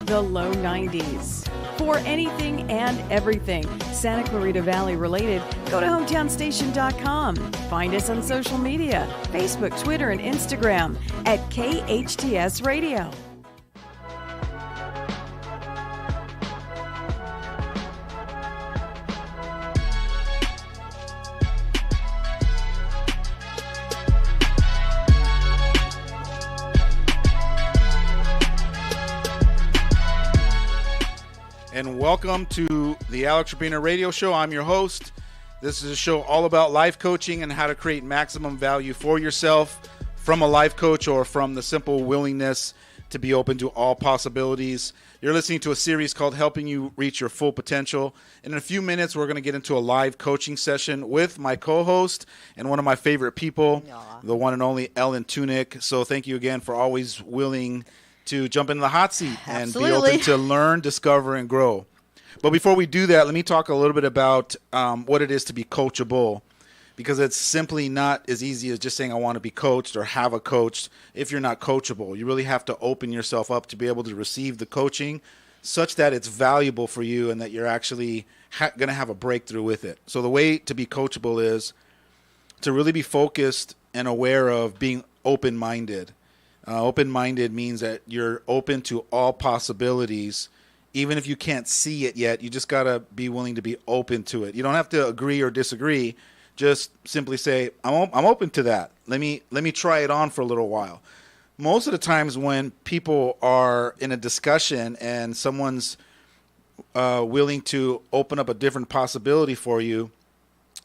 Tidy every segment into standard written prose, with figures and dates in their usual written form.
the low 90s. For anything and everything Santa Clarita Valley related, go to hometownstation.com. Find us on social media, Facebook, Twitter, and Instagram at KHTS Radio. And welcome to the Alex Urbina Radio Show. I'm your host. This is a show all about life coaching and how to create maximum value for yourself from a life coach or from the simple willingness to be open to all possibilities. You're listening to a series called Helping You Reach Your Full Potential. And in a few minutes, we're going to get into a live coaching session with my co-host and one of my favorite people, the one and only Ellen Tunick. So thank you again for always willing to jump in the hot seat and be open to learn, discover, and grow. But before we do that, let me talk a little bit about what it is to be coachable, because it's simply not as easy as just saying I want to be coached or have a coach if you're not coachable. You really have to open yourself up to be able to receive the coaching such that it's valuable for you and that you're actually going to have a breakthrough with it. So the way to be coachable is to really be focused and aware of being open-minded. Open-minded means that you're open to all possibilities. Even if you can't see it yet, you just got to be willing to be open to it. You don't have to agree or disagree. Just simply say, I'm open to that. Let me try it on for a little while. Most of the times when people are in a discussion and someone's willing to open up a different possibility for you,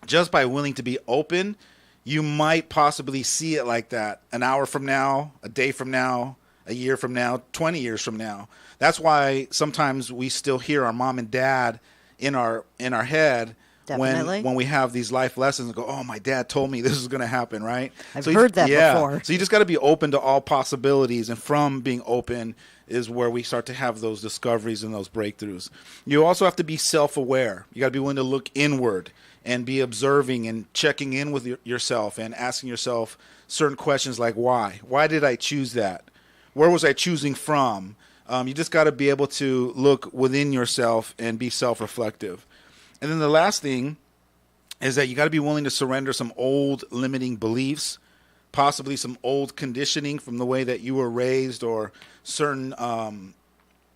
just by willing to be open, you might possibly see it like that an hour from now, a day from now, a year from now, 20 years from now. That's why sometimes we still hear our mom and dad in our head when we have these life lessons and go, oh, my dad told me this is going to happen, right? I've heard that before. So you just got to be open to all possibilities. And from being open is where we start to have those discoveries and those breakthroughs. You also have to be self-aware. You got to be willing to look inward and be observing and checking in with yourself and asking yourself certain questions like why? Why did I choose that? Where was I choosing from? You just got to be able to look within yourself and be self-reflective. And then the last thing is that you got to be willing to surrender some old limiting beliefs, possibly some old conditioning from the way that you were raised or certain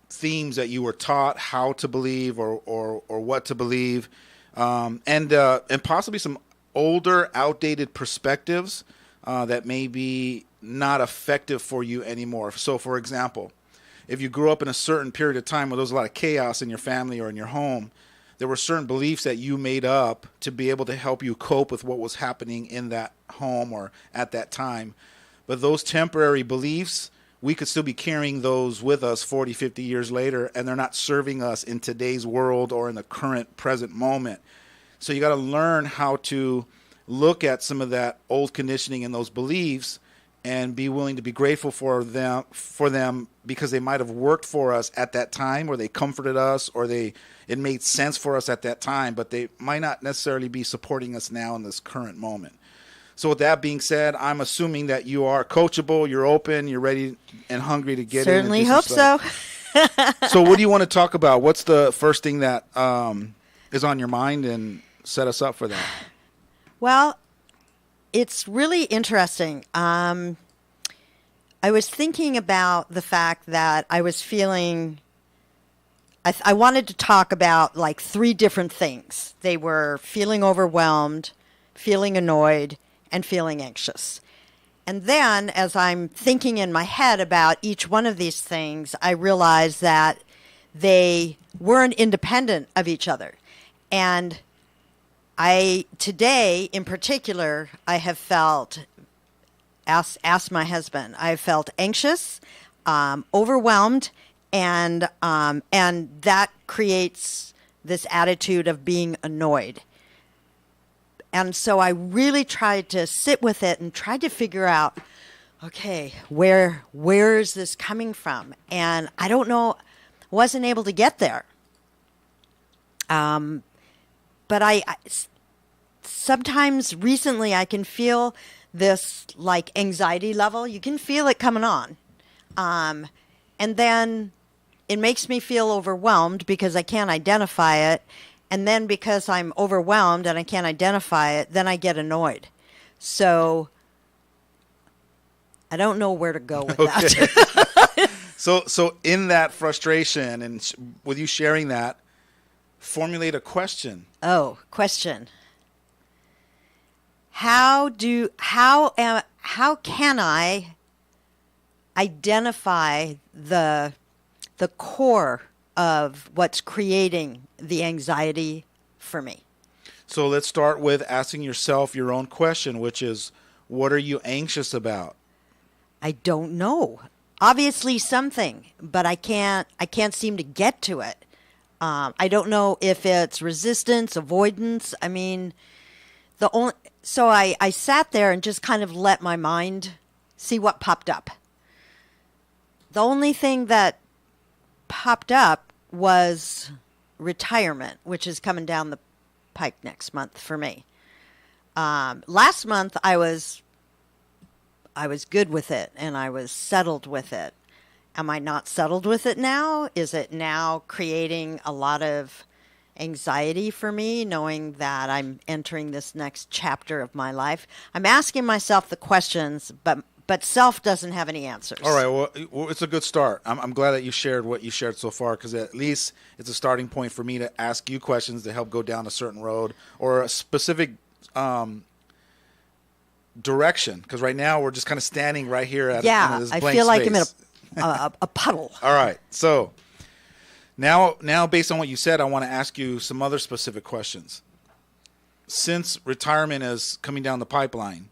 themes that you were taught how to believe or what to believe. And possibly some older, outdated perspectives that may be not effective for you anymore. So, for example, if you grew up in a certain period of time where there was a lot of chaos in your family or in your home, there were certain beliefs that you made up to be able to help you cope with what was happening in that home or at that time. But those temporary beliefs, we could still be carrying those with us 40, 50 years later, and they're not serving us in today's world or in the current present moment. So you got to learn how to look at some of that old conditioning and those beliefs and be willing to be grateful for them because they might have worked for us at that time, or they comforted us, or it made sense for us at that time, but they might not necessarily be supporting us now in this current moment. So with that being said, I'm assuming that you are coachable, you're open, you're ready and hungry to get in. Certainly hope so. So what do you want to talk about? What's the first thing that is on your mind, and set us up for that? Well, it's really interesting. I was thinking about the fact that I was feeling, I wanted to talk about like three different things. They were feeling overwhelmed, feeling annoyed, and feeling anxious. And then as I'm thinking in my head about each one of these things, I realized that they weren't independent of each other. And today in particular, I have felt, ask my husband, I felt anxious, overwhelmed, and that creates this attitude of being annoyed. And so I really tried to sit with it and tried to figure out, okay, where is this coming from? And I don't know, wasn't able to get there. But I sometimes recently I can feel this like anxiety level. You can feel it coming on. And then it makes me feel overwhelmed because I can't identify it. And then because I'm overwhelmed and I can't identify it, then I get annoyed. So I don't know where to go with that. So in that frustration and with you sharing that, formulate a question. Oh, question. How can I identify the core of what's creating the anxiety for me? So let's start with asking yourself your own question, which is, what are you anxious about? I don't know. Obviously something, but I can't seem to get to it. I don't know if it's resistance, avoidance. I mean, so I sat there and just kind of let my mind see what popped up. The only thing that popped up was retirement, which is coming down the pike next month for me. Last month I was good with it and I was settled with it. Am I not settled with it now? Is it now creating a lot of anxiety for me, knowing that I'm entering this next chapter of my life? I'm asking myself the questions, but self doesn't have any answers. All right, well, it's a good start. I'm glad that you shared what you shared so far, because at least it's a starting point for me to ask you questions to help go down a certain road or a specific direction. Because right now we're just kind of standing right here at this blank I feel like space. I'm in a puddle. All right, so now based on what you said, I want to ask you some other specific questions. Since retirement is coming down the pipeline,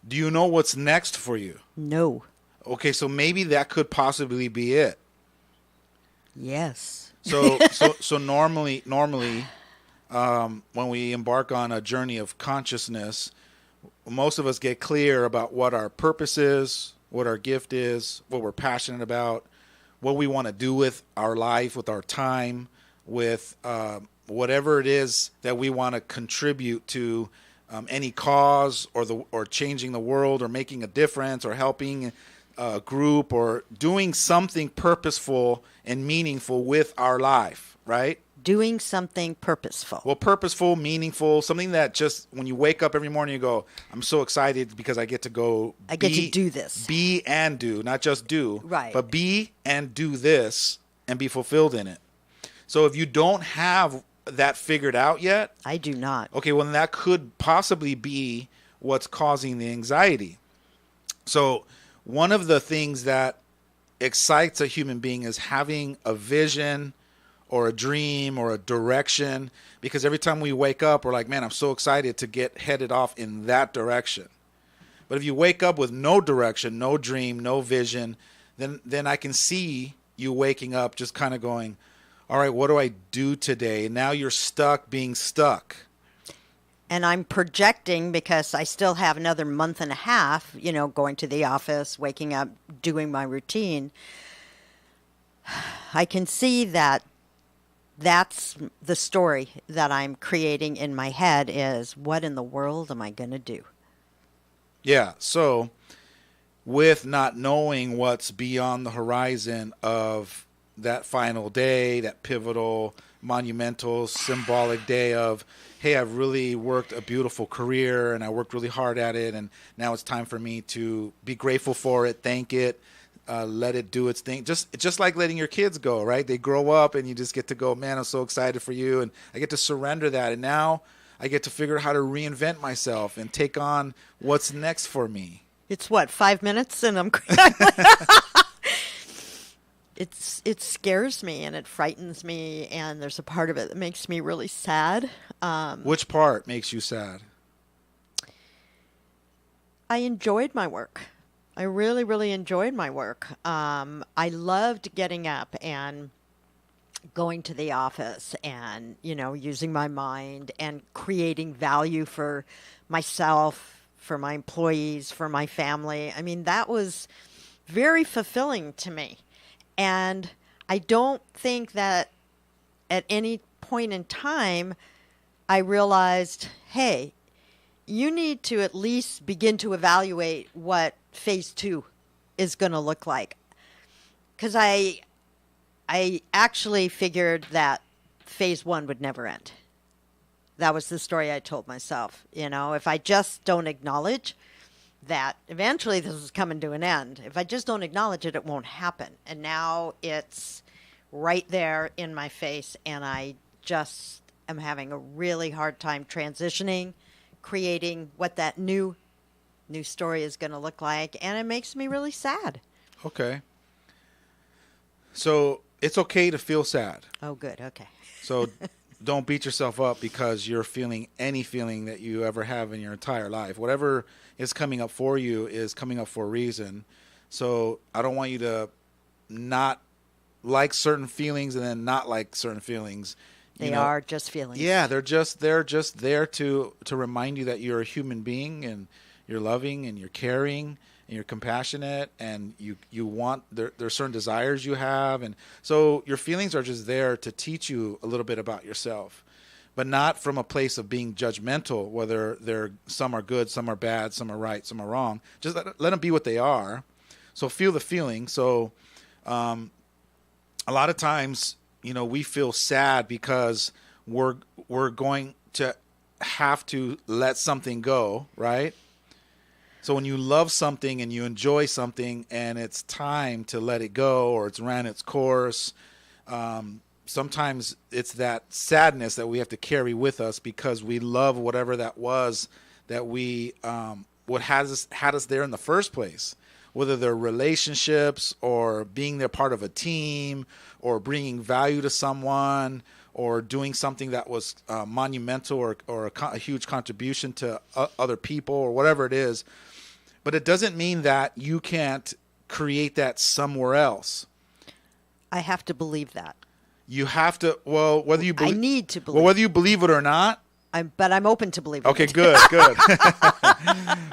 do you know what's next for you? No. Okay, so maybe that could possibly be it. Yes. So normally, when we embark on a journey of consciousness, most of us get clear about what our purpose is, what our gift is, what we're passionate about, what we want to do with our life, with our time, with whatever it is that we want to contribute to any cause or changing the world or making a difference or helping a group or doing something purposeful and meaningful with our life, right? Doing something purposeful. Well, purposeful, meaningful, something that just when you wake up every morning, you go, I'm so excited because I get to get to do this. Be and do, not just do. Right. But be and do this and be fulfilled in it. So if you don't have that figured out yet. I do not. Okay, well, then that could possibly be what's causing the anxiety. So one of the things that excites a human being is having a vision or a dream or a direction, because every time we wake up, we're like, man, I'm so excited to get headed off in that direction. But if you wake up with no direction, no dream, no vision, then I can see you waking up just kind of going, all right, what do I do today? And now you're stuck being stuck. And I'm projecting because I still have another month and a half, going to the office, waking up, doing my routine. I can see that that's the story that I'm creating in my head is, what in the world am I going to do? Yeah, so with not knowing what's beyond the horizon of that final day, that pivotal, monumental, symbolic day of, hey, I've really worked a beautiful career and I worked really hard at it, and now it's time for me to be grateful for it, thank it, let it do its thing. Just like letting your kids go, right? They grow up and you just get to go, man, I'm so excited for you, and I get to surrender that, and now I get to figure out how to reinvent myself and take on what's next for me. It's 5 minutes and I'm It scares me and it frightens me, and there's a part of it that makes me really sad. Which part makes you sad? I enjoyed my work. I really, really enjoyed my work. I loved getting up and going to the office and, using my mind and creating value for myself, for my employees, for my family. I mean, that was very fulfilling to me. And I don't think that at any point in time I realized, hey, you need to at least begin to evaluate what phase 2 is going to look like. Because I I actually figured that phase 1 would never end. That was the story I told myself. If I just don't acknowledge that eventually this is coming to an end, if I just don't acknowledge it, it won't happen. And now it's right there in my face, and I just am having a really hard time transitioning, creating what that new story is going to look like, and it makes me really sad. Okay. So it's okay to feel sad. Oh, good. Okay. So don't beat yourself up because you're feeling any feeling that you ever have in your entire life. Whatever is coming up for you is coming up for a reason. So I don't want you to not like certain feelings and then not like certain feelings. They are just feelings. Yeah, they're just there to remind you that you're a human being and you're loving and you're caring and you're compassionate and you want there's certain desires you have, and so your feelings are just there to teach you a little bit about yourself, but not from a place of being judgmental, whether some are good, some are bad, some are right, some are wrong. Just let them be what they are. So feel the feeling. So a lot of times, we feel sad because we're going to have to let something go, right? So when you love something and you enjoy something and it's time to let it go or it's ran its course, sometimes it's that sadness that we have to carry with us because we love whatever that was that we what had us there in the first place, whether they're relationships or being there part of a team or bringing value to someone or doing something that was monumental or a huge contribution to other people or whatever it is. But it doesn't mean that you can't create that somewhere else. I have to believe that. You have to, whether you believe, I need to believe. Well, whether you believe it or not. But I'm open to believing Okay, it. good.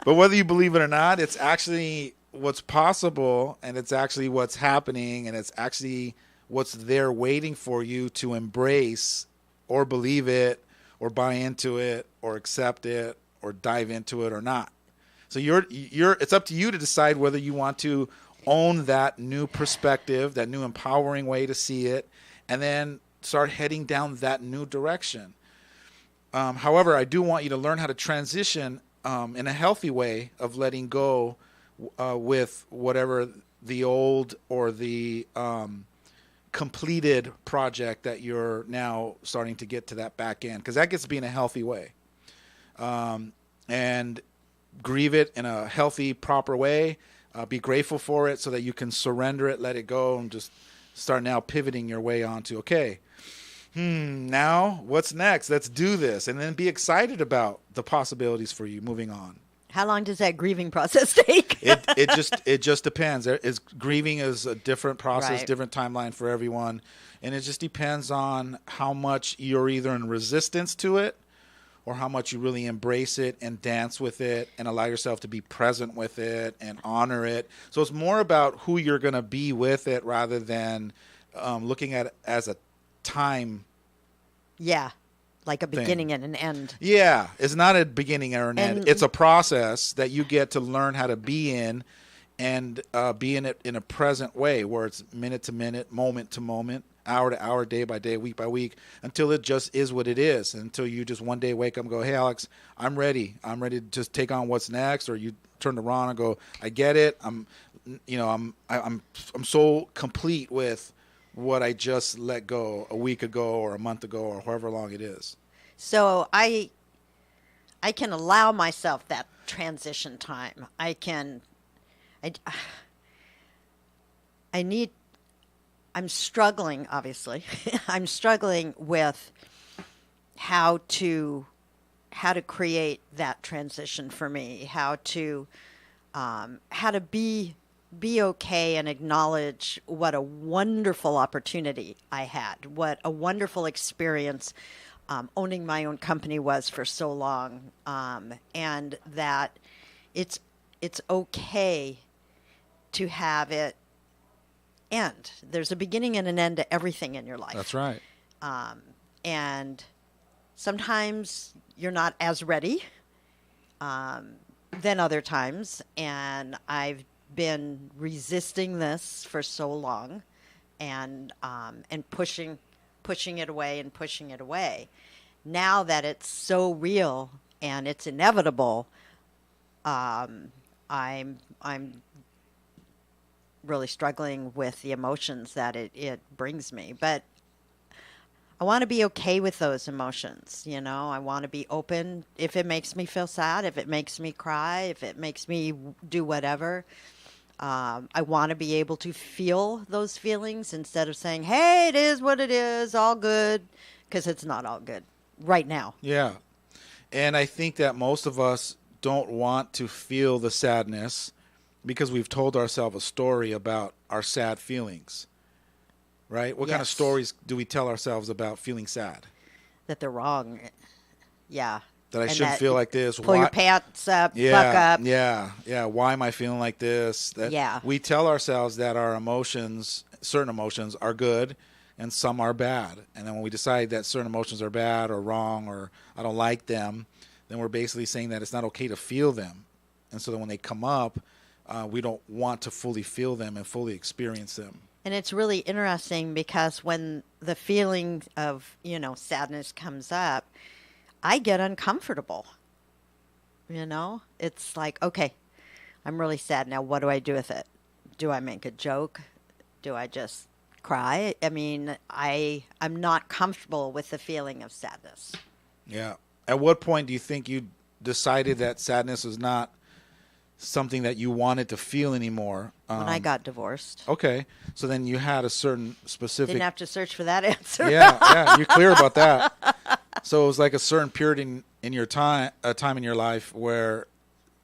But whether you believe it or not, it's actually what's possible, and it's actually what's happening, and it's actually what's there waiting for you to embrace or believe it or buy into it or accept it or dive into it or not. So it's up to you to decide whether you want to own that new perspective, that new empowering way to see it, and then start heading down that new direction. However, I do want you to learn how to transition in a healthy way of letting go with whatever the old or the completed project that you're now starting to get to that back end, because that gets to be in a healthy way. And grieve it in a healthy, proper way. Be grateful for it so that you can surrender it, let it go, and just start now pivoting your way onto, okay, now what's next? Let's do this. And then be excited about the possibilities for you moving on. How long does that grieving process take? It just depends. Grieving is a different process, Right. different timeline for everyone. And it just depends on how much you're either in resistance to it or how much you really embrace it and dance with it and allow yourself to be present with it and honor it. So it's more about who you're going to be with it rather than looking at it as a time. Yeah, like a beginning and an end. Yeah, it's not a beginning or an end. It's a process that you get to learn how to be in and be in it in a present way where it's minute to minute, moment to moment, hour to hour, day by day, week by week, until it just is what it is. Until you just one day wake up and go, hey, Alex, I'm ready. I'm ready to just take on what's next. Or you turn around and go, I get it. I'm so complete with what I just let go a week ago or a month ago or however long it is. So I can allow myself that transition time. I'm struggling, obviously. I'm struggling with how to create that transition for me, how to be okay and acknowledge what a wonderful opportunity I had, what a wonderful experience owning my own company was for so long, and that it's okay to have it end. There's a beginning and an end to everything in your life. That's right. And sometimes you're not as ready than other times, and I've been resisting this for so long, and pushing it away and pushing it away. Now that it's so real and it's inevitable, I'm really struggling with the emotions that it brings me. But I want to be okay with those emotions, you know. I want to be open if it makes me feel sad, if it makes me cry, if it makes me do whatever. I want to be able to feel those feelings instead of saying, hey, it is what it is, all good, because it's not all good right now. Yeah. And I think that most of us don't want to feel the sadness because we've told ourselves a story about our sad feelings, right? What kind of stories do we tell ourselves about feeling sad? That they're wrong. Yeah. That I shouldn't feel like this. Pull your pants up, buck up. Yeah. Why am I feeling like this? We tell ourselves that our emotions, certain emotions, are good and some are bad. And then when we decide that certain emotions are bad or wrong or I don't like them, then we're basically saying that it's not okay to feel them. And so then when they come up, we don't want to fully feel them and fully experience them. And it's really interesting because when the feeling of, sadness comes up, I get uncomfortable. It's like, okay, I'm really sad now. What do I do with it? Do I make a joke? Do I just cry? I mean, I'm not comfortable with the feeling of sadness. Yeah. At what point do you think you decided that sadness was not something that you wanted to feel anymore? When I got divorced. Okay. So then you had a certain specific... Didn't have to search for that answer. Yeah. You're clear about that. So it was like a certain period in your time in your life where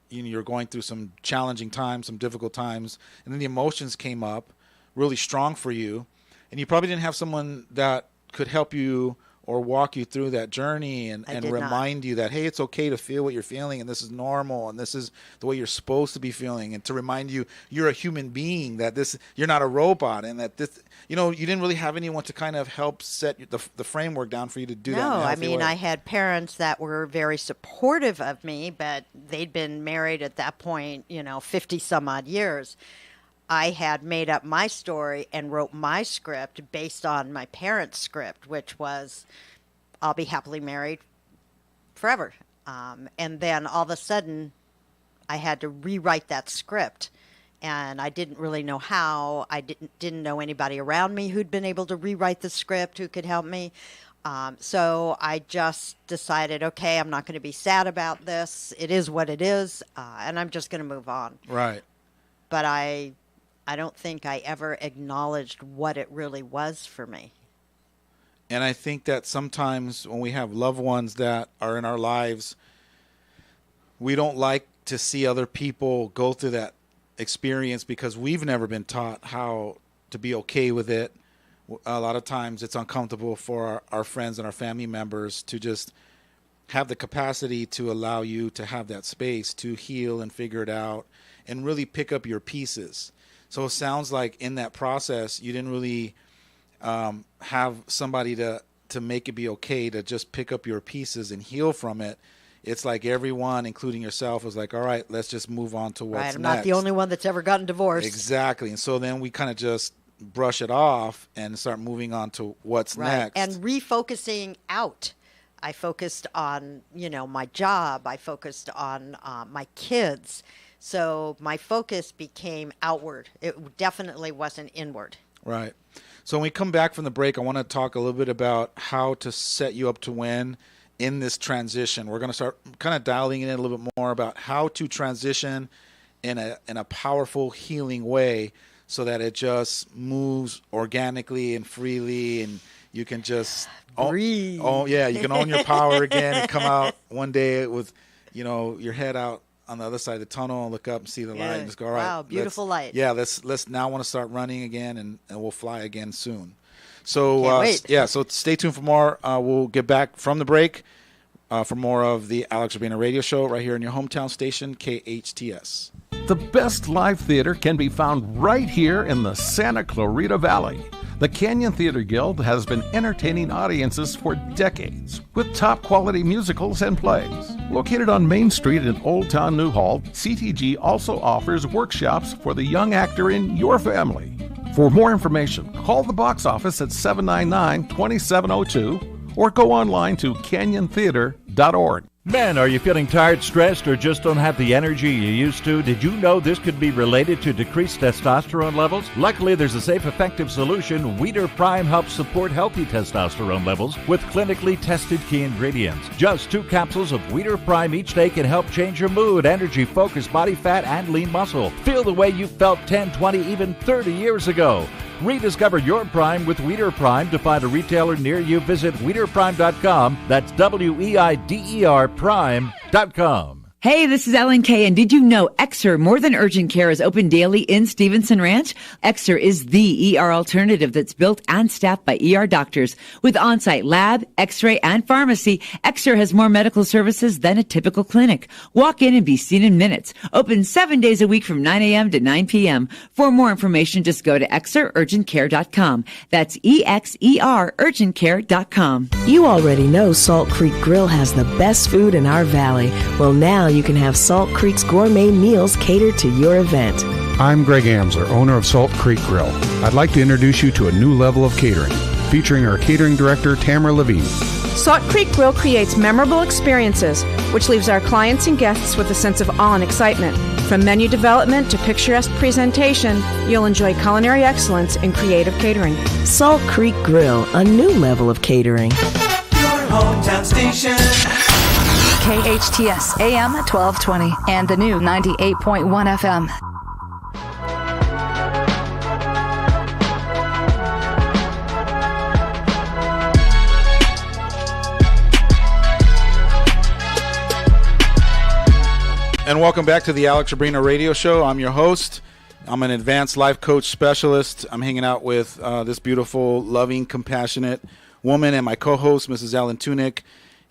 you're going through some challenging times, some difficult times, and then the emotions came up really strong for you, and you probably didn't have someone that could help you or walk you through that journey and remind you that, hey, it's okay to feel what you're feeling and this is normal and this is the way you're supposed to be feeling, and to remind you you're a human being, that you're not a robot, and that this, you didn't really have anyone to kind of help set the framework down for you to do that. No, I mean, I had parents that were very supportive of me, but they'd been married at that point, 50 some odd years. I had made up my story and wrote my script based on my parents' script, which was, I'll be happily married forever. And then all of a sudden, I had to rewrite that script. And I didn't really know how. I didn't know anybody around me who'd been able to rewrite the script, who could help me. So I just decided, okay, I'm not going to be sad about this. It is what it is, and I'm just going to move on. Right. But I don't think I ever acknowledged what it really was for me. And I think that sometimes when we have loved ones that are in our lives, we don't like to see other people go through that experience because we've never been taught how to be okay with it. A lot of times it's uncomfortable for our friends and our family members to just have the capacity to allow you to have that space to heal and figure it out and really pick up your pieces. So it sounds like in that process, you didn't really have somebody to make it be okay to just pick up your pieces and heal from it. It's like everyone, including yourself, was like, all right, let's just move on to what's next. I'm not the only one that's ever gotten divorced. Exactly. And so then we kind of just brush it off and start moving on to what's next. And refocusing out. I focused on, my job. I focused on my kids. So my focus became outward. It definitely wasn't inward. Right. So when we come back from the break, I want to talk a little bit about how to set you up to win in this transition. We're going to start kind of dialing in a little bit more about how to transition in a powerful, healing way so that it just moves organically and freely, and you can just breathe. You can own your power again and come out one day with, your head out on the other side of the tunnel and look up and see the light and just go, all right. Wow, beautiful light. Yeah, let's now want to start running again, and we'll fly again soon. So so stay tuned for more. We'll get back from the break for more of the Alex Urbina Radio Show right here in your hometown station, KHTS. The best live theater can be found right here in the Santa Clarita Valley. The Canyon Theater Guild has been entertaining audiences for decades with top quality musicals and plays. Located on Main Street in Old Town Newhall, CTG also offers workshops for the young actor in your family. For more information, call the box office at 799-2702 or go online to canyontheater.org. Men, are you feeling tired, stressed, or just don't have the energy you used to? Did you know this could be related to decreased testosterone levels? Luckily, there's a safe, effective solution. Weeder Prime helps support healthy testosterone levels with clinically tested key ingredients. Just 2 capsules of Weeder Prime each day can help change your mood, energy, focus, body fat, and lean muscle. Feel the way you felt 10, 20, even 30 years ago. Rediscover your Prime with Weeder Prime. To find a retailer near you, visit WeederPrime.com. That's WEIDER Prime.com. Hey, this is Ellen Kay, and did you know Exer More Than Urgent Care is open daily in Stevenson Ranch? Exer is the ER alternative that's built and staffed by ER doctors. With on-site lab, x-ray, and pharmacy, Exer has more medical services than a typical clinic. Walk in and be seen in minutes. Open 7 days a week from 9 a.m. to 9 p.m. For more information, just go to exerurgentcare.com. That's EXER urgentcare.com. You already know Salt Creek Grill has the best food in our valley. Well, now you can have Salt Creek's gourmet meals catered to your event. I'm Greg Amsler, owner of Salt Creek Grill. I'd like to introduce you to a new level of catering, featuring our catering director, Tamara Levine. Salt Creek Grill creates memorable experiences, which leaves our clients and guests with a sense of awe and excitement. From menu development to picturesque presentation, you'll enjoy culinary excellence in creative catering. Salt Creek Grill, a new level of catering. Your hometown station. KHTS AM 1220 and the new 98.1 FM. And welcome back to the Alex Urbina Radio Show. I'm your host. I'm an advanced life coach specialist. I'm hanging out with this beautiful, loving, compassionate woman and my co-host, Mrs. Ellen Tunick.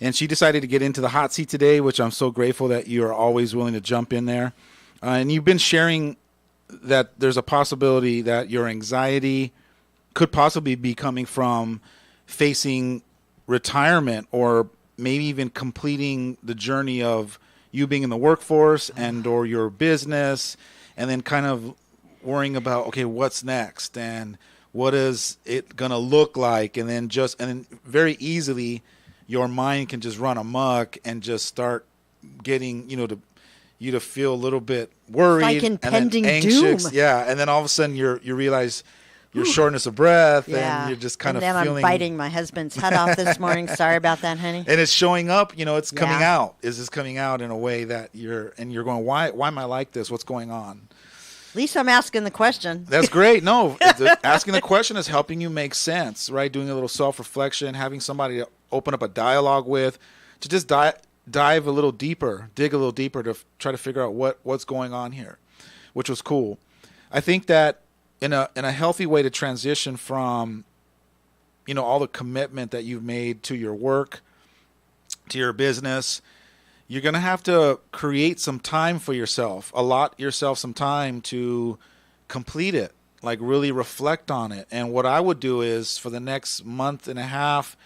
And she decided to get into the hot seat today, which I'm so grateful that you are always willing to jump in there. And you've been sharing that there's a possibility that your anxiety could possibly be coming from facing retirement or maybe even completing the journey of you being in the workforce and or your business, and then kind of worrying about, okay, what's next and what is it going to look like? And then very easily your mind can just run amok and just start getting, to feel a little bit worried, like impending and then anxious. doom. Yeah, and then all of a sudden you realize your shortness of breath, and you're just kind of feeling. And then I'm biting my husband's head off this morning. Sorry about that, honey. And it's showing up. It's coming out. Is this coming out in a way that you're going? Why am I like this? What's going on? At least I'm asking the question. That's great. No, asking the question is helping you make sense, right? Doing a little self-reflection, having somebody to open up a dialogue with, to just dive a little deeper, dig a little deeper to try to figure out what's going on here, which was cool. I think that in a healthy way to transition from, all the commitment that you've made to your work, to your business, you're going to have to create some time for yourself, allot yourself some time to complete it, like really reflect on it. And what I would do is for the next month and a half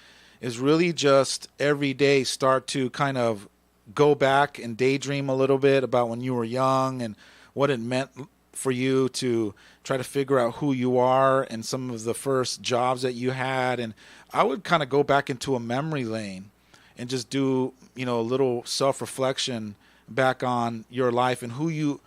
is really just every day start to kind of go back and daydream a little bit about when you were young and what it meant for you to try to figure out who you are and some of the first jobs that you had. And I would kind of go back into a memory lane and just do, a little self-reflection back on your life and who you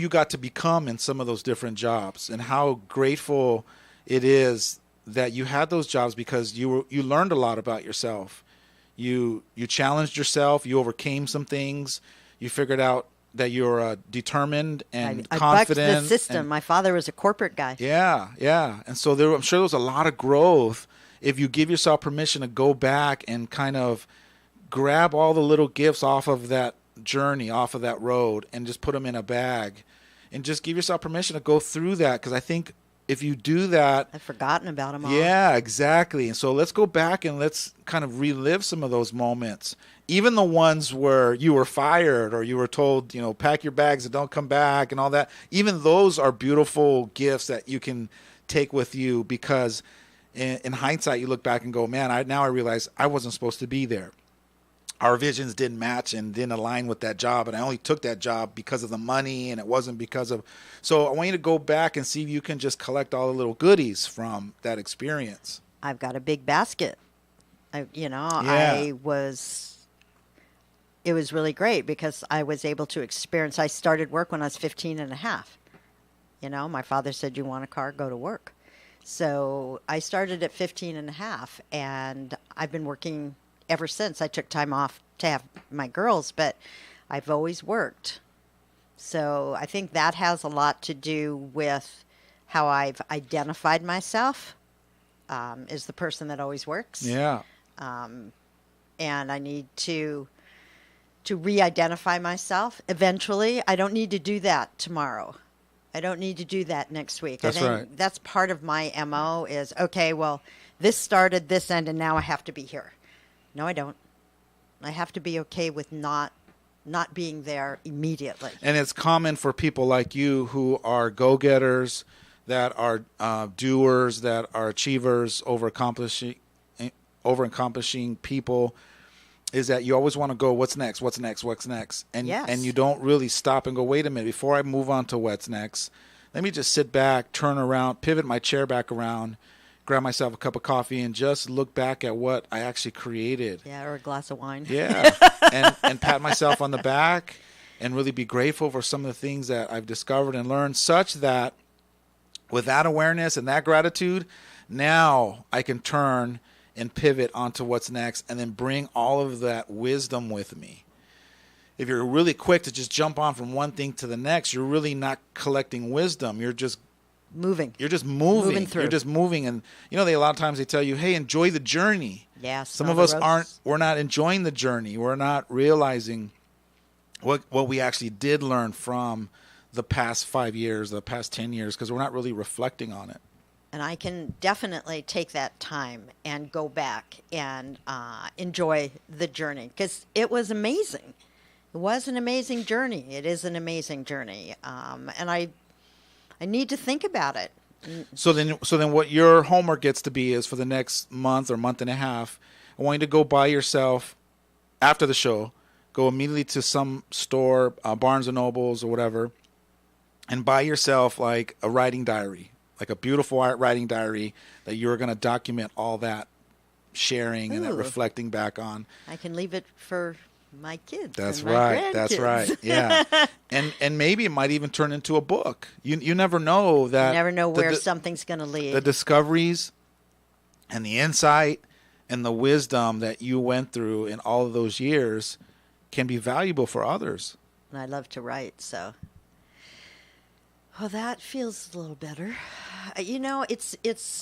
got to become in some of those different jobs, and how grateful it is that you had those jobs because you learned a lot about yourself. You challenged yourself. You overcame some things. You figured out that you're determined and confident. I bucked the system. My father was a corporate guy. Yeah. And so I'm sure there was a lot of growth if you give yourself permission to go back and kind of grab all the little gifts off of that journey, off of that road, and just put them in a bag and just give yourself permission to go through that. Because I think if you do that, I've forgotten about them all. Yeah, exactly. And so let's go back and let's kind of relive some of those moments. Even the ones where you were fired or you were told, pack your bags and don't come back and all that. Even those are beautiful gifts that you can take with you, because in hindsight, you look back and go, man, now I realize I wasn't supposed to be there. our visions didn't match and didn't align with that job. And I only took that job because of the money, and it wasn't because of. So I want you to go back and see if you can just collect all the little goodies from that experience. I've got a big basket. Yeah. It was really great because I was able to experience. I started work when I was 15 and a half. My father said, you want a car, go to work. So I started at 15 and a half, and I've been working ever since. I took time off to have my girls, but I've always worked. So I think that has a lot to do with how I've identified myself as the person that always works. Yeah. And I need to re-identify myself eventually. I don't need to do that tomorrow. I don't need to do that next week. That's I think right. That's part of my MO is, okay, well, this started this end and now I have to be here. No, I don't. I have to be okay with not being there immediately. And it's common for people like you who are go-getters, that are doers, that are achievers, over-accomplishing people, is that you always want to go, what's next, what's next, what's next? And, Yes. and you don't really stop and go, wait a minute, before I move on to what's next, let me just sit back, turn around, pivot my chair back around, grab myself a cup of coffee, and just look back at what I actually created. Yeah, or a glass of wine. Yeah, and pat myself on the back and really be grateful for some of the things that I've discovered and learned, such that with that awareness and that gratitude, now I can turn and pivot onto what's next and then bring all of that wisdom with me. If you're really quick to just jump on from one thing to the next, you're really not collecting wisdom. You're just moving. You're just moving. Through. You're just moving. And, a lot of times they tell you, hey, enjoy the journey. Yeah, Some of us we're not enjoying the journey. We're not realizing what we actually did learn from the past 5 years, the past 10 years, because we're not really reflecting on it. And I can definitely take that time and go back and enjoy the journey because it was amazing. It was an amazing journey. It is an amazing journey. And I need to think about it. So then what your homework gets to be is for the next month or month and a half, I want you to go buy yourself, after the show, go immediately to some store, Barnes & Nobles or whatever, and buy yourself like a writing diary, like a beautiful writing diary that you're going to document all that sharing and that reflecting back on. I can leave it for my kids. That's and my right. That's grandkids. right. Yeah. and maybe it might even turn into a book. You never know that. You never know where something's going to lead. The discoveries and the insight and the wisdom that you went through in all of those years can be valuable for others. And I love to write, so. Oh, that feels a little better. It's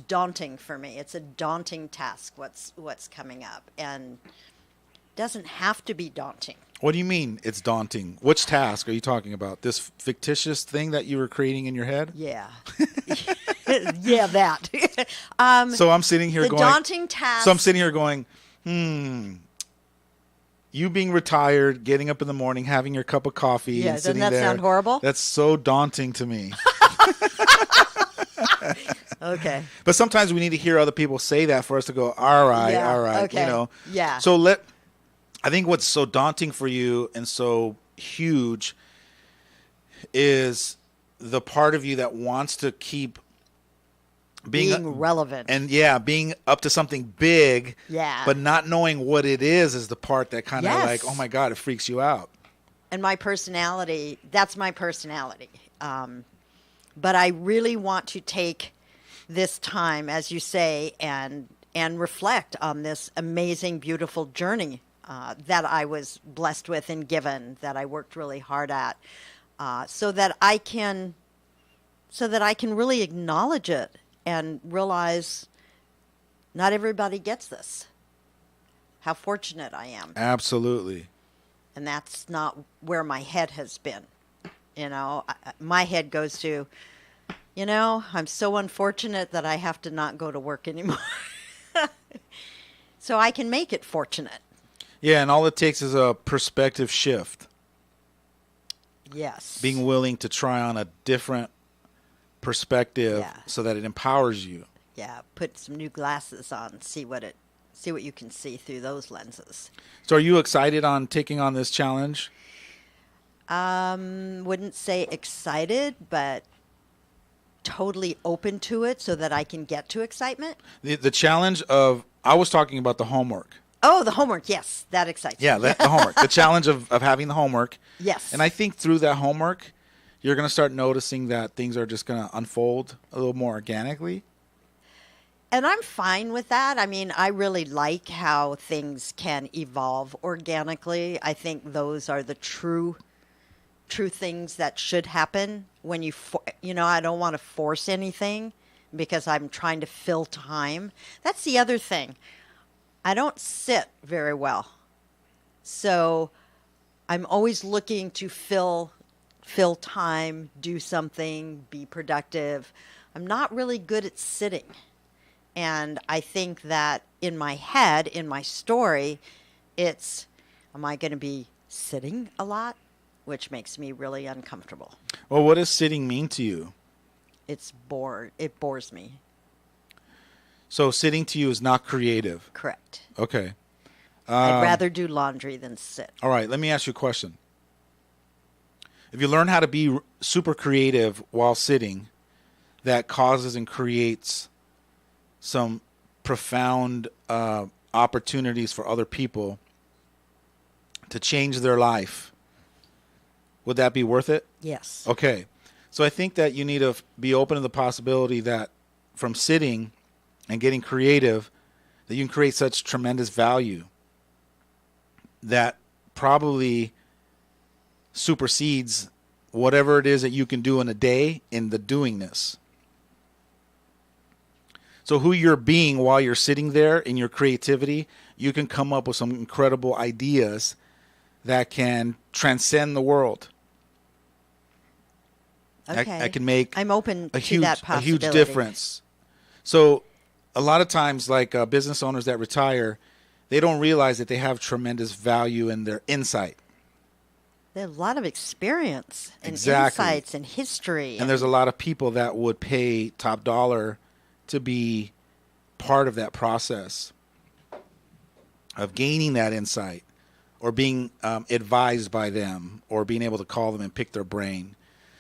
daunting for me. It's a daunting task. What's coming up, and doesn't have to be daunting. What do you mean it's daunting? Which task are you talking about? This fictitious thing that you were creating in your head? Yeah. Yeah, that. So I'm sitting here the going. daunting task. So I'm sitting here going, you being retired, getting up in the morning, having your cup of coffee, Yeah, and sitting doesn't that there. sound horrible? That's so daunting to me. Okay. But sometimes we need to hear other people say that for us to go, all right, okay. Yeah. So I think what's so daunting for you and so huge is the part of you that wants to keep being relevant. And being up to something big, but not knowing what it is the part that kind of like, oh my God, it freaks you out. And my personality, that's my personality. But I really want to take this time, as you say, and reflect on this amazing, beautiful journey that I was blessed with and given, that I worked really hard at, so that I can really acknowledge it and realize not everybody gets this. How fortunate I am. Absolutely. And that's not where my head has been. My head goes to, I'm so unfortunate that I have to not go to work anymore. So I can make it fortunate. Yeah, and all it takes is a perspective shift. Yes. Being willing to try on a different perspective so that it empowers you. Yeah, put some new glasses on, see what it what you can see through those lenses. So are you excited on taking on this challenge? Wouldn't say excited, but totally open to it so that I can get to excitement. The challenge of, I was talking about the homework. Oh, the homework. Yes, that excites me. Yeah, the homework. The challenge of having the homework. Yes. And I think through that homework, you're going to start noticing that things are just going to unfold a little more organically. And I'm fine with that. I mean, I really like how things can evolve organically. I think those are the true things that should happen when I don't want to force anything because I'm trying to fill time. That's the other thing. I don't sit very well. So I'm always looking to fill time, do something, be productive. I'm not really good at sitting. And I think that in my head, in my story, it's, am I going to be sitting a lot? Which makes me really uncomfortable. Well, what does sitting mean to you? It bores me. So sitting to you is not creative? Correct. Okay. I'd rather do laundry than sit. All right, let me ask you a question. If you learn how to be super creative while sitting, that causes and creates some profound opportunities for other people to change their life, would that be worth it? Yes. Okay. So I think that you need to be open to the possibility that from sitting and getting creative, that you can create such tremendous value that probably supersedes whatever it is that you can do in a day in the doingness. So who you're being while you're sitting there in your creativity, you can come up with some incredible ideas that can transcend the world. Okay. I can make I'm open a to huge, that a possibility. huge difference. So a lot of times, like business owners that retire, they don't realize that they have tremendous value in their insight. They have a lot of experience and Exactly. insights and history. And there's a lot of people that would pay top dollar to be part of that process of gaining that insight or being advised by them or being able to call them and pick their brain.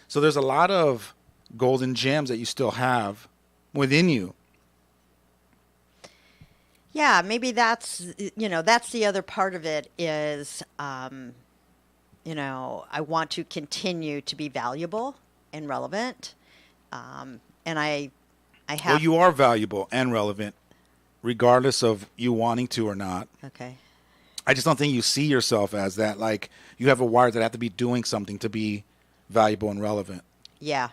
So there's a lot of golden gems that you still have within you. Yeah, maybe that's the other part of it is, I want to continue to be valuable and relevant. And I have. Well, you are valuable and relevant, regardless of you wanting to or not. Okay. I just don't think you see yourself as that. Like you have a wire that have to be doing something to be valuable and relevant. Yeah.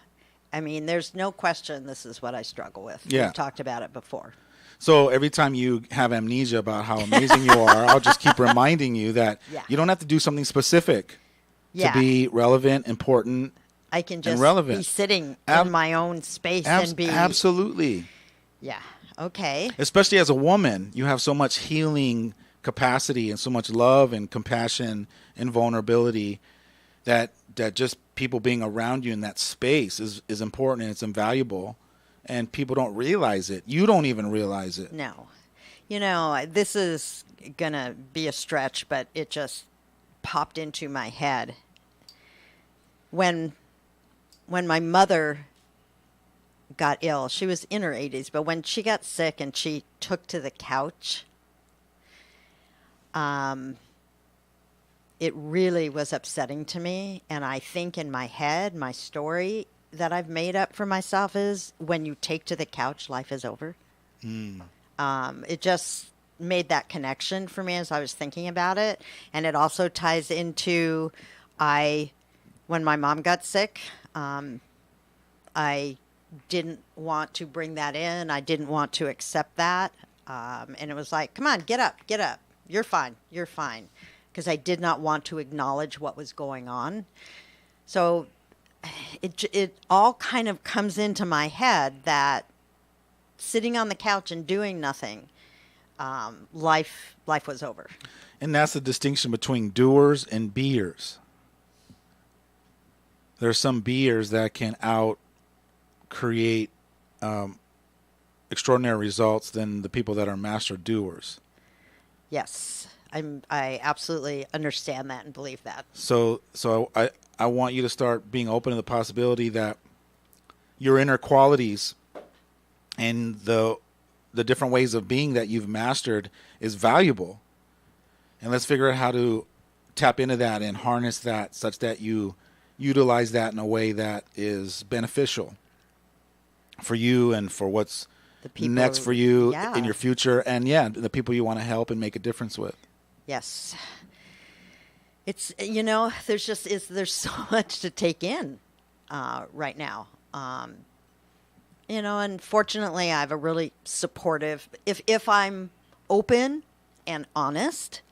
I mean, there's no question this is what I struggle with. Yeah. We've talked about it before. So every time you have amnesia about how amazing you are, I'll just keep reminding you that you don't have to do something specific to be relevant, important, I can just relevant. be sitting in my own space and be... Absolutely. Yeah. Okay. Especially as a woman, you have so much healing capacity and so much love and compassion and vulnerability that just people being around you in that space is important and it's invaluable. And people don't realize it. You don't even realize it. No. This is going to be a stretch, but it just popped into my head. When my mother got ill, she was in her 80s, but when she got sick and she took to the couch, it really was upsetting to me. And I think in my head, my story that I've made up for myself is when you take to the couch, life is over. It just made that connection for me as I was thinking about it. And it also ties into when my mom got sick, I didn't want to bring that in. I didn't want to accept that. And it was like, come on, get up. You're fine. Because I did not want to acknowledge what was going on. So it all kind of comes into my head that sitting on the couch and doing nothing, life was over. And that's the distinction between doers and beers. There's some beers that can create extraordinary results than the people that are master doers. Yes. I absolutely understand that and believe that. So I want you to start being open to the possibility that your inner qualities and the different ways of being that you've mastered is valuable. And let's figure out how to tap into that and harness that such that you utilize that in a way that is beneficial for you and for what's next for you in your future, and the people you want to help and make a difference with. Yes. It's, there's so much to take in right now. Unfortunately, I have a really supportive, if I'm open and honest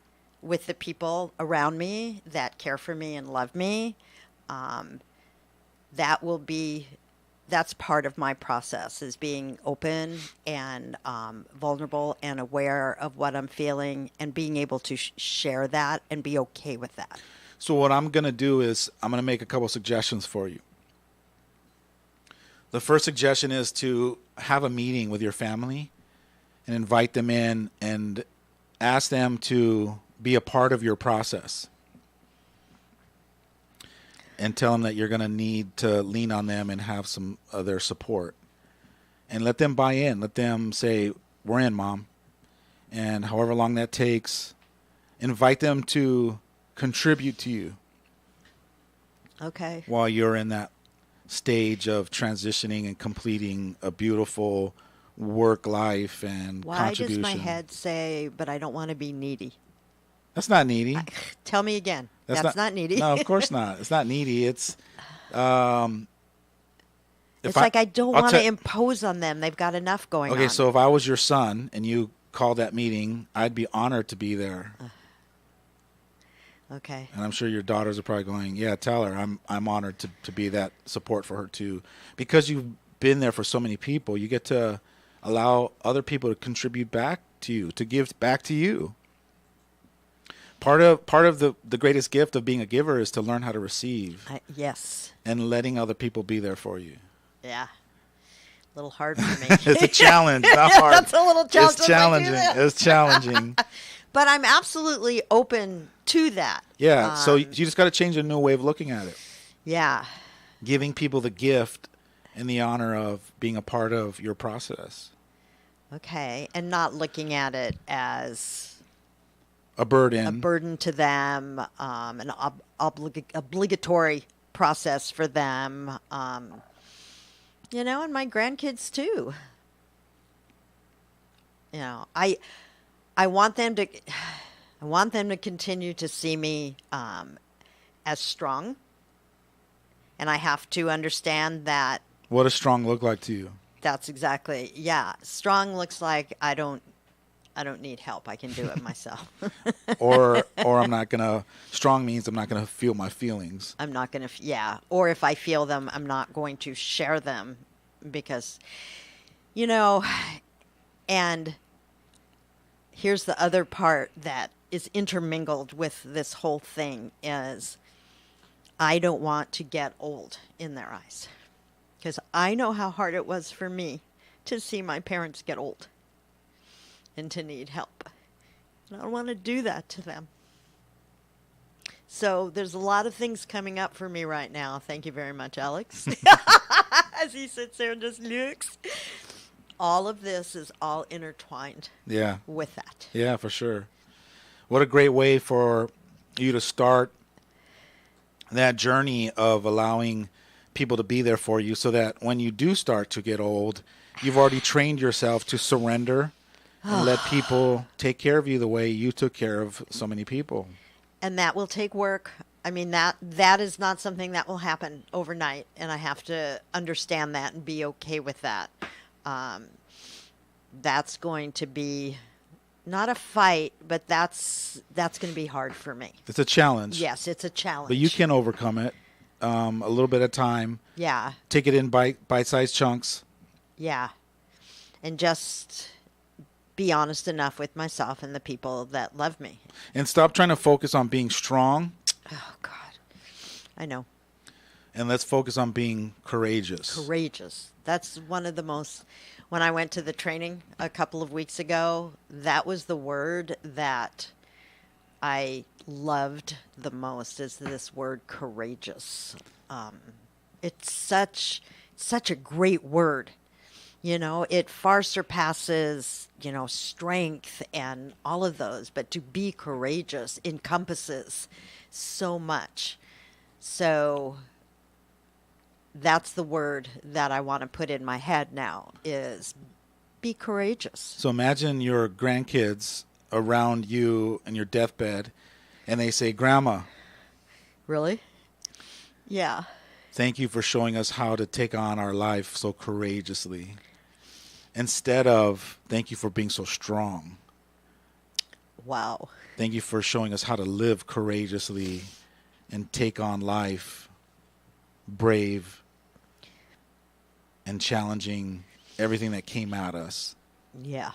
with the people around me that care for me and love me, that's part of my process, is being open and vulnerable and aware of what I'm feeling and being able to share that and be okay with that. So what I'm going to do is I'm going to make a couple suggestions for you. The first suggestion is to have a meeting with your family and invite them in and ask them to be a part of your process. And tell them that you're going to need to lean on them and have some of their support. And let them buy in. Let them say, we're in, Mom. And however long that takes, invite them to contribute to you. Okay. While you're in that stage of transitioning and completing a beautiful work life and contribution. Why does my head say, but I don't want to be needy? That's not needy. Tell me again. That's not needy. No, of course not. It's not needy. It's it's like I don't want to impose on them. They've got enough going on. Okay, so if I was your son and you called that meeting, I'd be honored to be there. Okay. And I'm sure your daughters are probably going, yeah, tell her I'm honored to be that support for her too. Because you've been there for so many people, you get to allow other people to contribute back to you, to give back to you. Part of the greatest gift of being a giver is to learn how to receive. Yes. And letting other people be there for you. Yeah. A little hard for me. It's a challenge, not hard. That's a little challenge. It's challenging. It's challenging. But I'm absolutely open to that. Yeah. So you just got to change a new way of looking at it. Yeah. Giving people the gift and the honor of being a part of your process. Okay. And not looking at it as a burden. A burden to them, an obligatory process for them, and my grandkids too. I want them to continue to see me as strong, and I have to understand that. What does strong look like to you? That's exactly, strong looks like I don't need help. I can do it myself. or I'm not going to, strong means I'm not going to feel my feelings. I'm not going to, or if I feel them, I'm not going to share them because, and here's the other part that is intermingled with this whole thing is I don't want to get old in their eyes because I know how hard it was for me to see my parents get old and to need help. And I don't want to do that to them. So there's a lot of things coming up for me right now. Thank you very much, Alex. As he sits there and just looks. All of this is all intertwined with that. Yeah, for sure. What a great way for you to start that journey of allowing people to be there for you so that when you do start to get old, you've already trained yourself to surrender and let people take care of you the way you took care of so many people. And that will take work. I mean, that is not something that will happen overnight, and I have to understand that and be okay with that. That's going to be not a fight, but that's going to be hard for me. It's a challenge. Yes, it's a challenge. But you can overcome it a little bit at a time. Yeah. Take it in bite-sized chunks. Yeah. And just be honest enough with myself and the people that love me. And stop trying to focus on being strong. Oh, God. I know. And let's focus on being courageous. Courageous. That's one of the most when I went to the training a couple of weeks ago, that was the word that I loved the most, is this word courageous. It's such a great word. You know, it far surpasses, strength and all of those. But to be courageous encompasses so much. So that's the word that I want to put in my head now, is be courageous. So imagine your grandkids around you in your deathbed, and they say, Grandma. Really? Yeah. Thank you for showing us how to take on our life so courageously. Instead of, thank you for being so strong. Wow. Thank you for showing us how to live courageously and take on life brave and challenging everything that came at us. Yeah.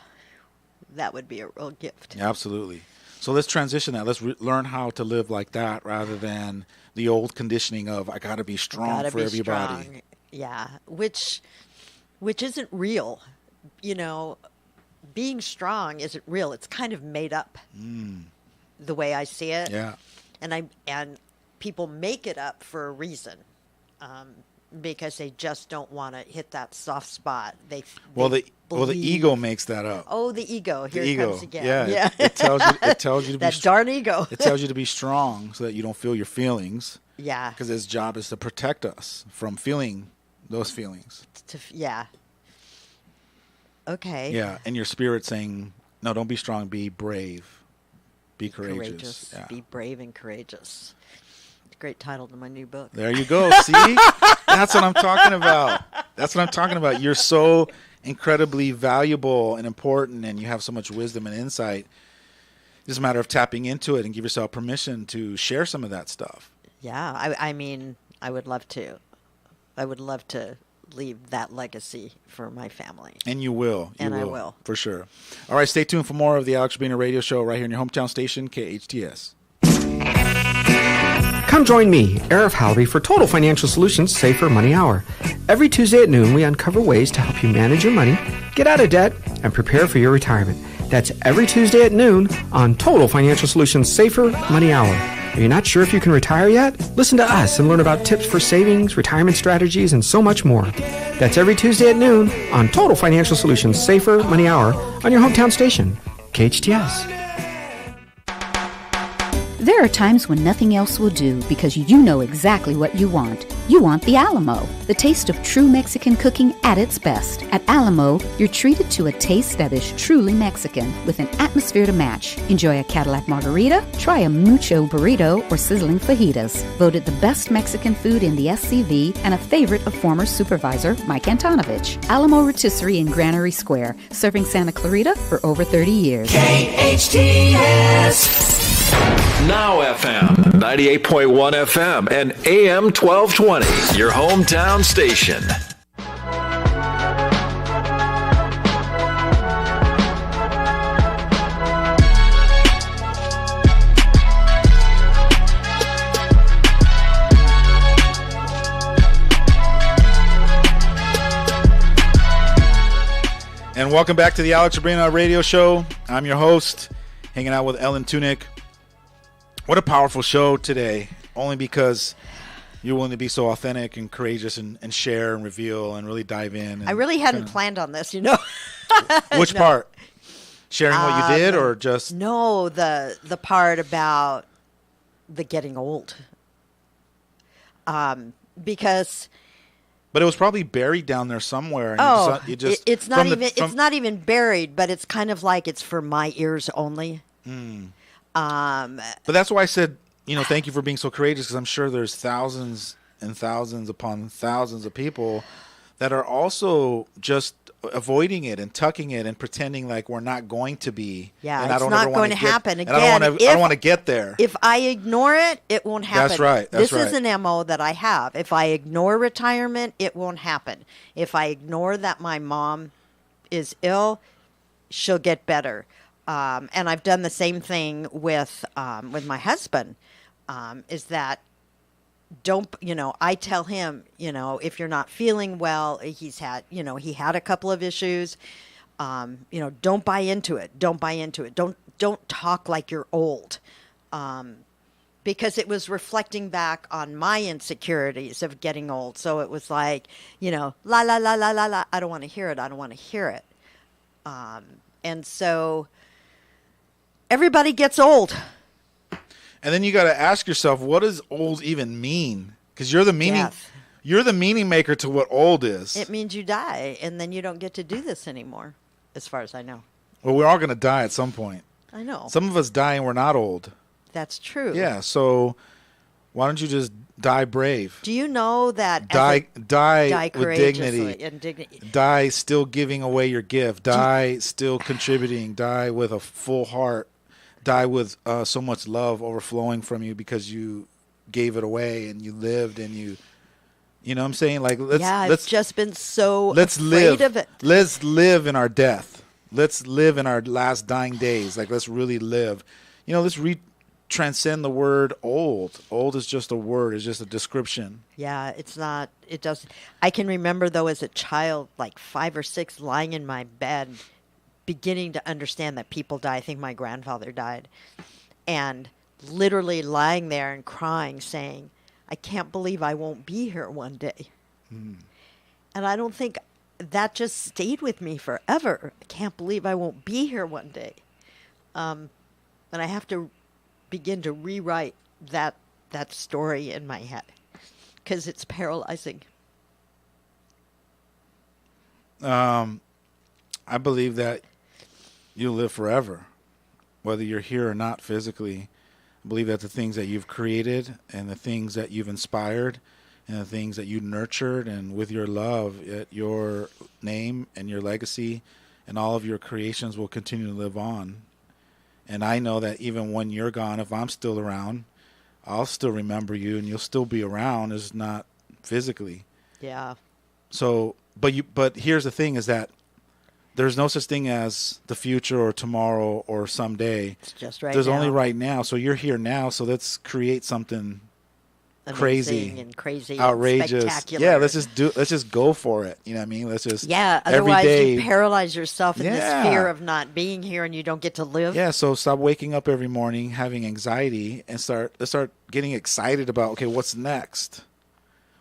That would be a real gift. Absolutely. So let's transition that. Let's learn how to live like that rather than the old conditioning of, I got to be strong for everybody. Strong. Yeah. Which isn't real. Being strong isn't real. It's kind of made up. The way I see it. Yeah. And people make it up for a reason. Because they just don't want to hit that soft spot. The ego makes that up. Oh, the ego. Here it comes again. Yeah. It tells you to be that darn ego. It tells you to be strong so that you don't feel your feelings. Yeah. Because its job is to protect us from feeling those feelings. Yeah. Okay. Yeah, and your spirit saying, no, don't be strong, be brave. Be courageous. Yeah. Be brave and courageous. It's a great title to my new book. There you go. See? That's what I'm talking about. You're so incredibly valuable and important, and you have so much wisdom and insight. It's just a matter of tapping into it and give yourself permission to share some of that stuff. Yeah, I mean, I would love to. I would love to leave that legacy for my family. And you will. I will. For sure. All right, stay tuned for more of the Alex Urbina Radio Show right here in your hometown station, KHTS. Come join me, Arif Halby, for Total Financial Solutions Safer Money Hour. Every Tuesday at noon, we uncover ways to help you manage your money, get out of debt, and prepare for your retirement. That's every Tuesday at noon on Total Financial Solutions Safer Money Hour. Are you not sure if you can retire yet? Listen to us and learn about tips for savings, retirement strategies, and so much more. That's every Tuesday at noon on Total Financial Solutions Safer Money Hour on your hometown station, KHTS. There are times when nothing else will do because you know exactly what you want. You want the Alamo, the taste of true Mexican cooking at its best. At Alamo, you're treated to a taste that is truly Mexican with an atmosphere to match. Enjoy a Cadillac margarita, try a mucho burrito, or sizzling fajitas. Voted the best Mexican food in the SCV and a favorite of former supervisor Mike Antonovich. Alamo Rotisserie in Granary Square, serving Santa Clarita for over 30 years. KHTS. Now FM, 98.1 FM, and AM 1220, your hometown station. And welcome back to the Alex Urbina Radio Show. I'm your host, hanging out with Ellen Tunick. What a powerful show today, only because you're willing to be so authentic and courageous and share and reveal and really dive in. I really hadn't planned on this, Which part? Sharing what you did or just? No, the part about the getting old. Because... But it was probably buried down there somewhere. And it's not even buried, but it's kind of like it's for my ears only. But that's why I said, thank you for being so courageous, because I'm sure there's thousands and thousands upon thousands of people that are also just avoiding it and tucking it and pretending like we're not going to be. Yeah, and it's not going to happen. Again, I don't want to get there. If I ignore it, it won't happen. That's right. This is an MO that I have. If I ignore retirement, it won't happen. If I ignore that my mom is ill, she'll get better. And I've done the same thing with my husband, is that I tell him, if you're not feeling well, he had a couple of issues. Don't buy into it. Don't buy into it. Don't talk like you're old. Because it was reflecting back on my insecurities of getting old. So it was like, la, la, la, la, la, la. I don't want to hear it. I don't want to hear it. And so everybody gets old. And then you got to ask yourself, what does old even mean? Because you're the meaning maker to what old is. It means you die, and then you don't get to do this anymore, as far as I know. Well, we're all going to die at some point. I know. Some of us die and we're not old. That's true. Yeah, so why don't you just die brave? Do you know that die with dignity. And dignity. Die still giving away your gift. Die still contributing. Die with a full heart. Die with so much love overflowing from you because you gave it away and you lived and you know what I'm saying? Like I've just been so afraid live. of it. Let's live in our death. Let's live in our last dying days. Like let's really live. Let's transcend the word old. Old is just a word. It's just a description. Yeah, it's not. It does. I can remember, though, as a child, like 5 or 6, lying in my bed, beginning to understand that people die. I think my grandfather died. And literally lying there and crying, saying, I can't believe I won't be here one day. And I don't think that just stayed with me forever. I can't believe I won't be here one day. And I have to begin to rewrite that story in my head because it's paralyzing. I believe that you'll live forever, whether you're here or not physically. I believe that the things that you've created and the things that you've inspired and the things that you nurtured and with your love, your name and your legacy and all of your creations will continue to live on. And I know that even when you're gone, if I'm still around, I'll still remember you and you'll still be around, it's not physically. Yeah. So, but here's the thing is that there's no such thing as the future or tomorrow or someday. It's just right There's now. only right now. So you're here now. So let's create something amazing and crazy, outrageous, and spectacular. Yeah. Let's just go for it. You know what I mean? Let's just Otherwise, day, you paralyze yourself in this fear of not being here, and you don't get to live. Yeah. So stop waking up every morning having anxiety, and let's start getting excited about what's next.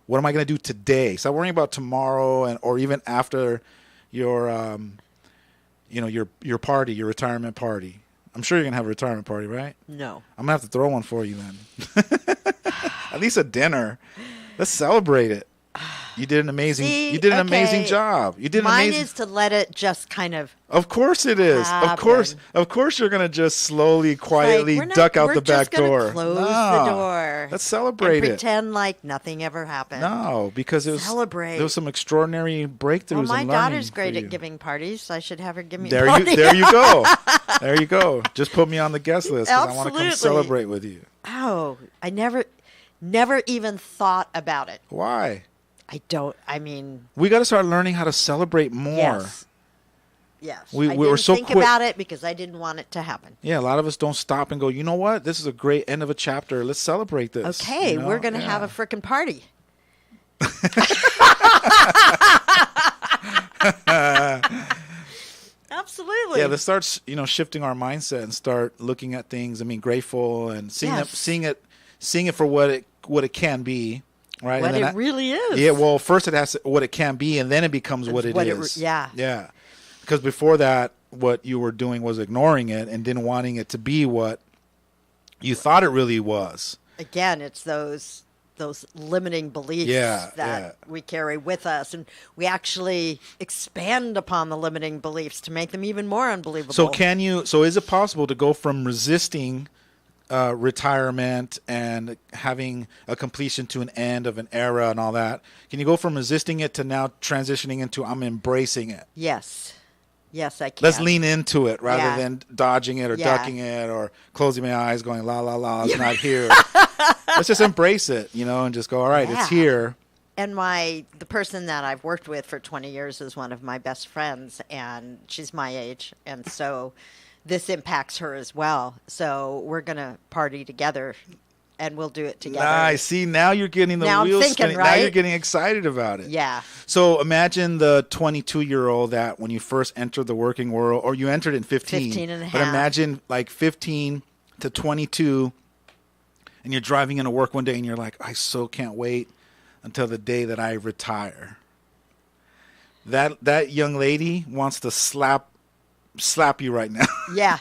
What am I going to do today? Stop worrying about tomorrow or even after your your party, your retirement party. I'm sure you're going to have a retirement party, right? No. I'm going to have to throw one for you then. At least a dinner. Let's celebrate it. You did an amazing amazing job. Mine is to let it just kind of Of course it is. happen. Of course you're going to just slowly, quietly duck out the back door. We're just going to close the door. Let's celebrate and it. pretend like nothing ever happened. No, because there was some extraordinary breakthroughs. Well, my and daughter's great at giving parties. I should have her give me a party. There you go. There you go. Just put me on the guest list because I want to come celebrate with you. Oh, I never even thought about it. Why? We got to start learning how to celebrate more. Yes. We I were didn't so think quick about it because I didn't want it to happen. Yeah, a lot of us don't stop and go, you know what? This is a great end of a chapter. Let's celebrate this. Okay, we're going to have a frickin' party. Absolutely. Yeah, let's start, shifting our mindset and start looking at things. Grateful and seeing it for what it can be, right? What it really is. Yeah. Well, first it has what it can be, and then it becomes what it is. Yeah. Because before that, what you were doing was ignoring it and didn't wanting it to be what you thought it really was. Again, it's those limiting beliefs that we carry with us, and we actually expand upon the limiting beliefs to make them even more unbelievable. So is it possible to go from resisting retirement and having a completion to an end of an era and all that? Can you go from resisting it to now transitioning into I'm embracing it? Yes, I can. Let's lean into it rather than dodging it or ducking it or closing my eyes going, la, la, la, it's not here. Let's just embrace it, and just go, all right, it's here. And the person that I've worked with for 20 years is one of my best friends, and she's my age. And so this impacts her as well. So we're going to party together and we'll do it together. Nice. See, now you're getting the wheels spinning. Right? Now you're getting excited about it. Yeah. So imagine the 22-year-old that when you first entered the working world, or you entered in 15. 15 and a But half. imagine like 15 to 22, and you're driving into work one day and you're like, I so can't wait until the day that I retire. That young lady wants to slap you right now. Yeah.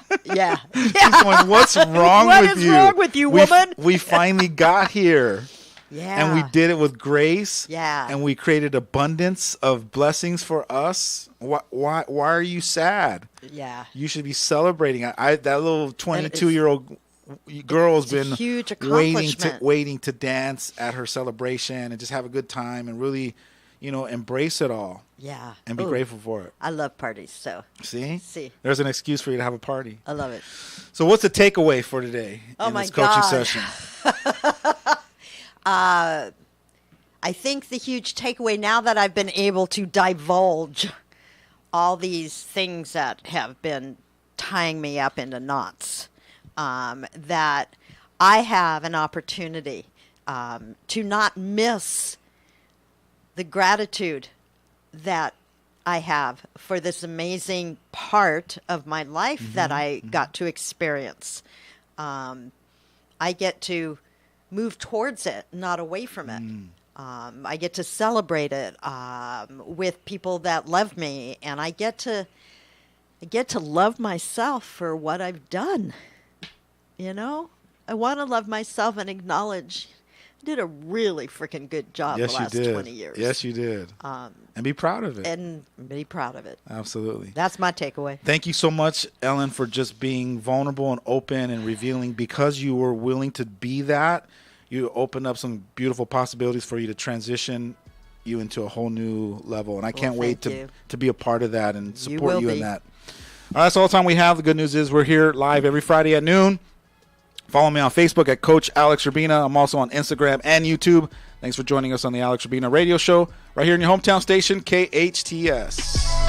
She's going, what's wrong with you? What is wrong with you, woman? We finally got here. Yeah. And we did it with grace. Yeah. And we created abundance of blessings for us. Why are you sad? Yeah. You should be celebrating. That little 22-year-old girl has been huge accomplishment. waiting to dance at her celebration and just have a good time and really, embrace it all. Yeah. And be grateful for it. I love parties, so. See? See. There's an excuse for you to have a party. I love it. So what's the takeaway for today in my this coaching God. session? I think the huge takeaway, now that I've been able to divulge all these things that have been tying me up into knots, that I have an opportunity to not miss the gratitude that I have for this amazing part of my life that I got to experience. I get to move towards it, not away from it. I get to celebrate it with people that love me, and I get to love myself for what I've done. I want to love myself and acknowledge I did a really freaking good job the last 20 years. Yes, you did. And be proud of it. And be proud of it. Absolutely. That's my takeaway. Thank you so much, Ellen, for just being vulnerable and open and revealing. Because you were willing to be that, you opened up some beautiful possibilities for you to transition you into a whole new level. And I can't wait to be a part of that and support you in that. All right, that's all the time we have. The good news is we're here live every Friday at noon. Follow me on Facebook at Coach Alex Urbina. I'm also on Instagram and YouTube. Thanks for joining us on the Alex Urbina Radio Show right here in your hometown station, KHTS.